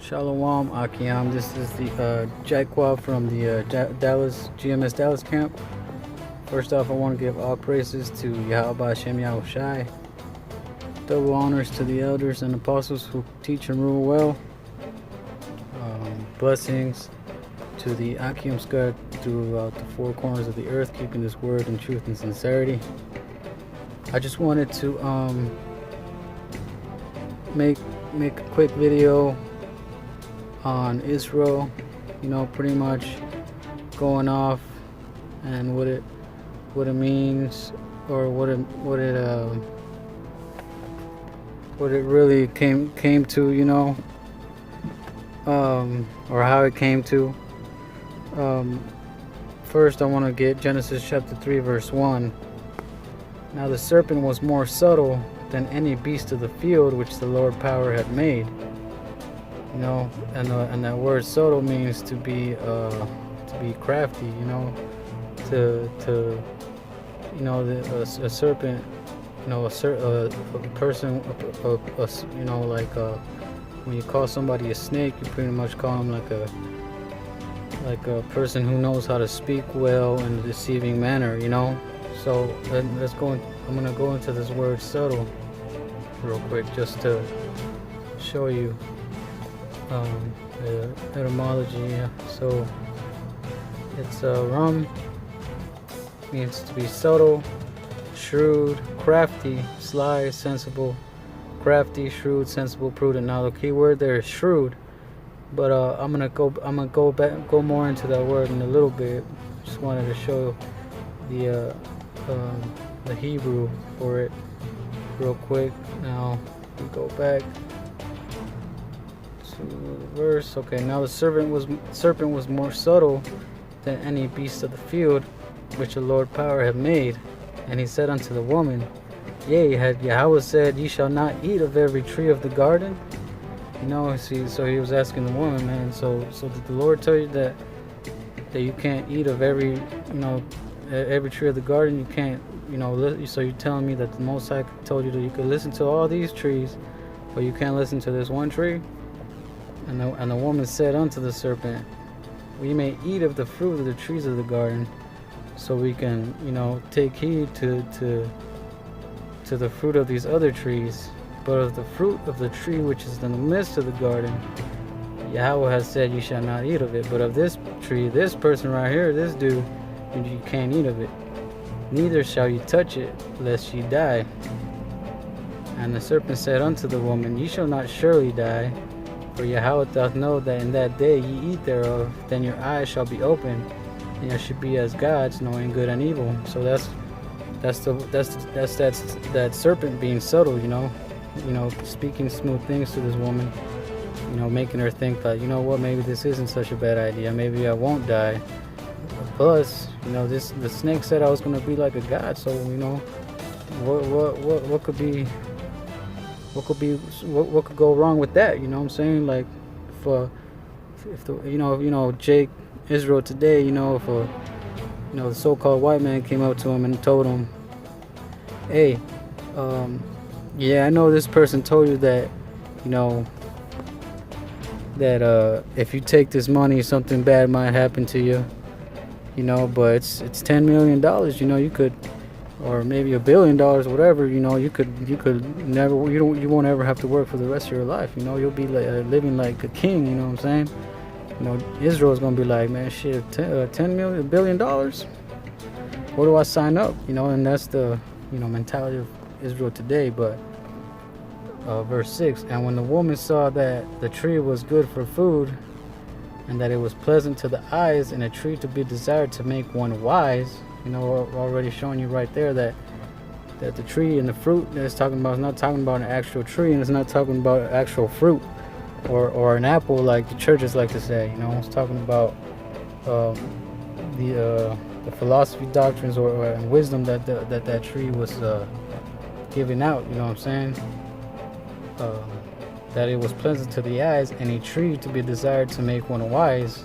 Shalom Akiam. This is the Jaquab from the Dallas GMS Dallas camp. First off, I want to give all praises to Yahawashi. Double honors to the elders and apostles who teach and rule well. Blessings to the Akiam Scud throughout the four corners of the earth, keeping this word in truth and sincerity. I just wanted to make a quick video on Israel, pretty much going off and what it means, or what it really came to, or how it came to. First, I want to get Genesis chapter 3 verse 1. Now the serpent was more subtle than any beast of the field which the Lord power had made. And that word subtle means to be crafty. A serpent, a person, when you call somebody a snake, you pretty much call him like a person who knows how to speak well in a deceiving manner. So I'm gonna go into this word subtle real quick just to show you the etymology. So it's rum means to be subtle, shrewd, crafty, sly, sensible. Crafty, shrewd, sensible, prudent. Now the key word there is shrewd, but I'm gonna go more into that word in a little bit. Just wanted to show the Hebrew for it real quick. Now we go back to the verse. Okay, now the serpent was more subtle than any beast of the field which the Lord power had made. And he said unto the woman, Yea, had Yahawah said, Ye shall not eat of every tree of the garden? So he was asking the woman, man, so did the Lord tell you that you can't eat of every tree of the garden? You can't, so you're telling me that the Most High told you that you could listen to all these trees, but you can't listen to this one tree? And the woman said unto the serpent, We may eat of the fruit of the trees of the garden, so we can, take heed to the fruit of these other trees. But of the fruit of the tree which is in the midst of the garden, Yahawah has said, You shall not eat of it. But of this tree, this person right here, this dude, you can't eat of it. Neither shall you touch it, lest ye die. And the serpent said unto the woman, Ye shall not surely die, for Yahawah doth know that in that day ye eat thereof, then your eyes shall be opened, and you should be as gods, knowing good and evil. So that's that serpent being subtle, speaking smooth things to this woman, making her think that, maybe this isn't such a bad idea. Maybe I won't die. Plus, the snake said I was going to be like a god. So, what could go wrong with that? You know what I'm saying? Like, if Jake Israel today, if the so-called white man came up to him and told him, Hey, yeah, I know this person told you that, that if you take this money, something bad might happen to you, but it's $10 million, you could, or maybe $1 billion, whatever, you won't ever have to work for the rest of your life, you'll be living like a king, you know what I'm saying? Israel's gonna be like, man, shit, $1 billion, where do I sign up? And that's the mentality of Israel today. But verse 6, and when the woman saw that the tree was good for food, and that it was pleasant to the eyes, and a tree to be desired to make one wise, we're already showing you right there that the tree and the fruit that it's talking about is not talking about an actual tree, and it's not talking about actual fruit or an apple like the churches like to say. It's talking about the philosophy, doctrines, or wisdom that tree was giving out. You know what I'm saying? That it was pleasant to the eyes, and a tree to be desired to make one wise.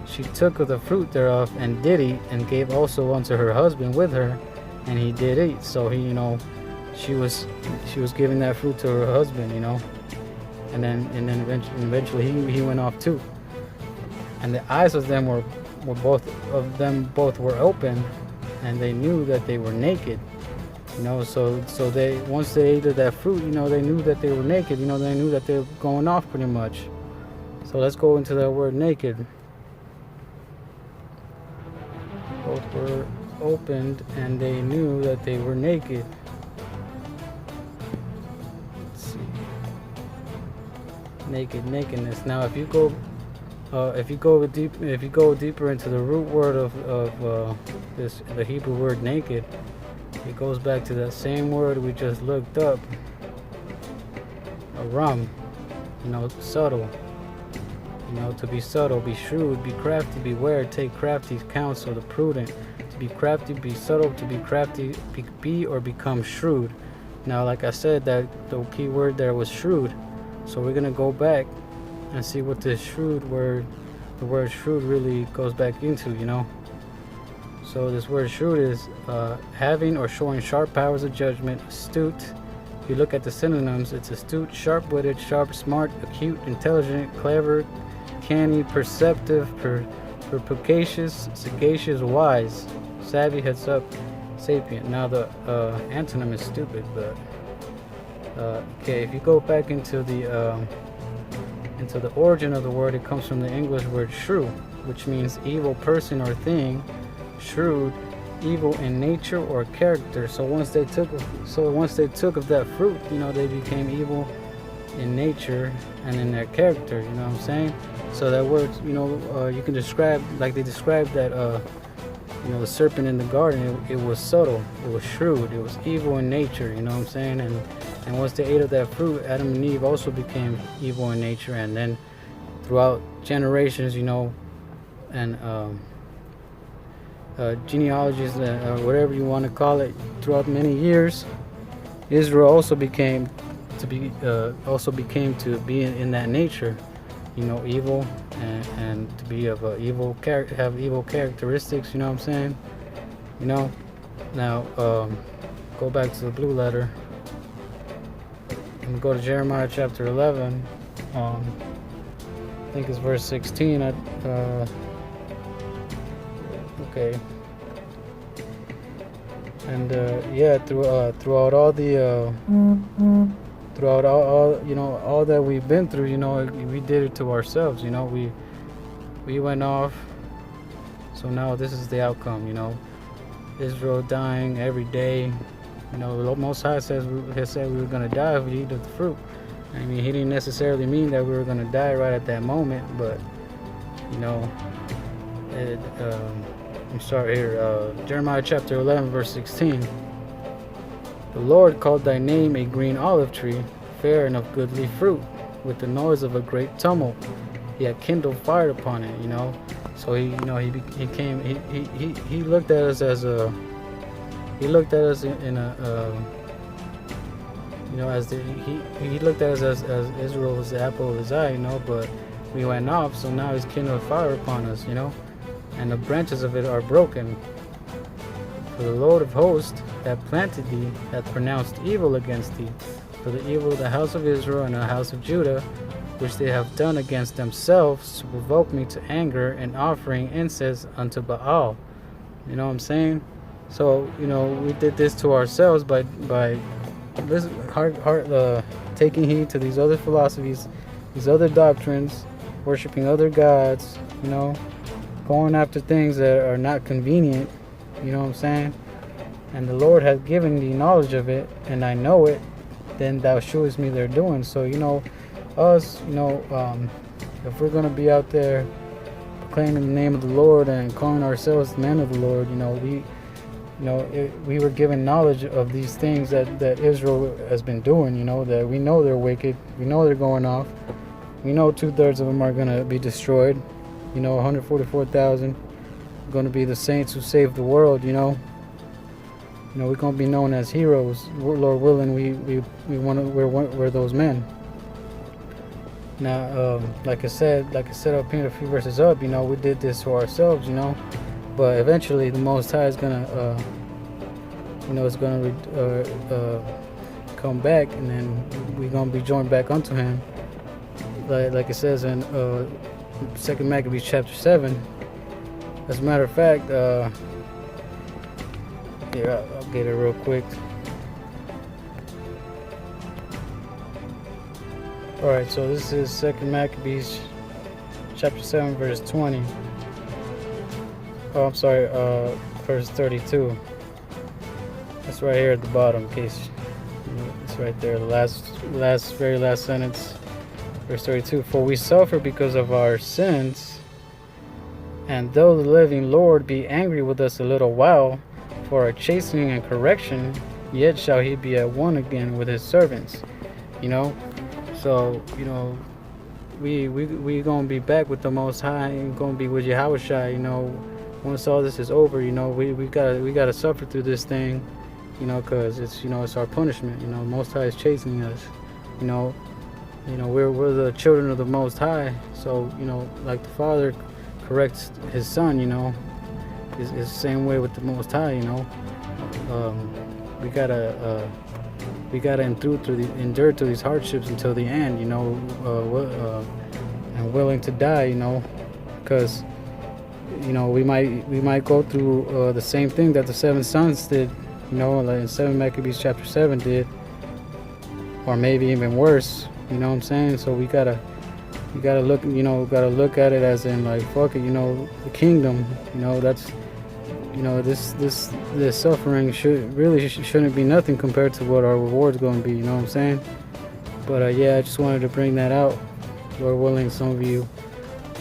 She took of the fruit thereof and did eat, and gave also unto her husband with her, and he did eat. So she was giving that fruit to her husband, and then eventually he went off too. And the eyes of them were both were open, and they knew that they were naked. So they, once they ate of that fruit, they knew that they were naked. They knew that they were going off pretty much. So let's go into that word naked. Both were opened, and they knew that they were naked. Let's see. Nakedness. Now, if you go deeper into the root word of the Hebrew word naked, it goes back to that same word we just looked up, aram, subtle. To be subtle, be shrewd, be crafty, beware, take crafty counsel, the prudent. To be crafty, be subtle, to be crafty, be or become shrewd. Now, like I said, that the key word there was shrewd. So we're going to go back and see what this shrewd word, the word shrewd really goes back into, So this word shrewd is having or showing sharp powers of judgment, astute. If you look at the synonyms, it's astute, sharp-witted, sharp, smart, acute, intelligent, clever, canny, perceptive, perspicacious, sagacious, wise, savvy, heads up, sapient. Now the antonym is stupid, but okay. If you go back into the origin of the word, it comes from the English word shrew, which means evil person or thing. Shrewd, evil in nature or character. So once they took of that fruit, they became evil in nature and in their character. You know what I'm saying? So that word, you can describe, like they described that, the serpent in the garden. It was subtle, it was shrewd, it was evil in nature. You know what I'm saying? And once they ate of that fruit, Adam and Eve also became evil in nature. And then throughout generations, and genealogies, or whatever you want to call it, throughout many years, Israel also became to be in that nature, evil, and to be of evil have evil characteristics. You know what I'm saying? Now go back to the blue letter and go to Jeremiah chapter 11. I think it's verse 16. Okay. And throughout all the throughout all that we've been through, we did it to ourselves. We went off. So now this is the outcome. Israel dying every day. The Most High said we were gonna die if we eat of the fruit. I mean, he didn't necessarily mean that we were gonna die right at that moment, but let me start here. Jeremiah chapter 11, verse 16. The Lord called thy name a green olive tree, fair and of goodly fruit, with the noise of a great tumult. He had kindled fire upon it. So he looked at us as a. He looked at us in a. He looked at us as Israel was the apple of his eye. But we went off, so now he's kindled fire upon us. And the branches of it are broken. For the Lord of hosts that planted thee hath pronounced evil against thee, for the evil of the house of Israel and the house of Judah, which they have done against themselves, to provoke me to anger, and offering incense unto Baal. You know what I'm saying? So we did this to ourselves by this taking heed to these other philosophies, these other doctrines, worshiping other gods. Going after things that are not convenient, you know what I'm saying? And the Lord hath given thee knowledge of it, and I know it, then thou shewest me their doing. So, us, if we're going to be out there proclaiming the name of the Lord and calling ourselves men of the Lord, we were given knowledge of these things that Israel has been doing, that we know they're wicked, we know they're going off, we know 2/3 of them are going to be destroyed. 144,000 going to be the saints who saved the world. We're going to be known as heroes. Lord willing, we're those men. Now, like I said up here a few verses up, we did this to ourselves, but eventually the Most High is gonna, come back, and then we're gonna be joined back unto Him. like it says in Second Maccabees chapter 7. As a matter of fact, here I'll get it real quick. All right, so this is Second Maccabees chapter 7, verse 20. Oh, I'm sorry, verse 32. That's right here at the bottom, in case it's right there, the very last sentence, verse 32. For we suffer because of our sins, and though the living Lord be angry with us a little while for our chastening and correction, yet shall he be at one again with his servants. So we gonna be back with the Most High, and gonna be with Yahawashi. Once all this is over, we gotta suffer through this thing, because it's our punishment. Most High is chastening us. We're the children of the Most High. So like the Father corrects his Son, it's the same way with the Most High. We gotta endure through these hardships until the end. And willing to die. Because we might go through the same thing that the 7 sons did. Like in 7 Maccabees chapter 7 did, or maybe even worse. You know what I'm saying? So we gotta look at it as in, like, fuck it, the kingdom, that's, this suffering shouldn't be nothing compared to what our reward's going to be. You know what I'm saying? But yeah, I just wanted to bring that out. Lord willing, some of you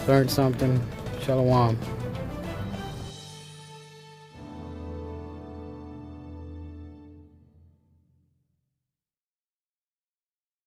learned something. Shalom.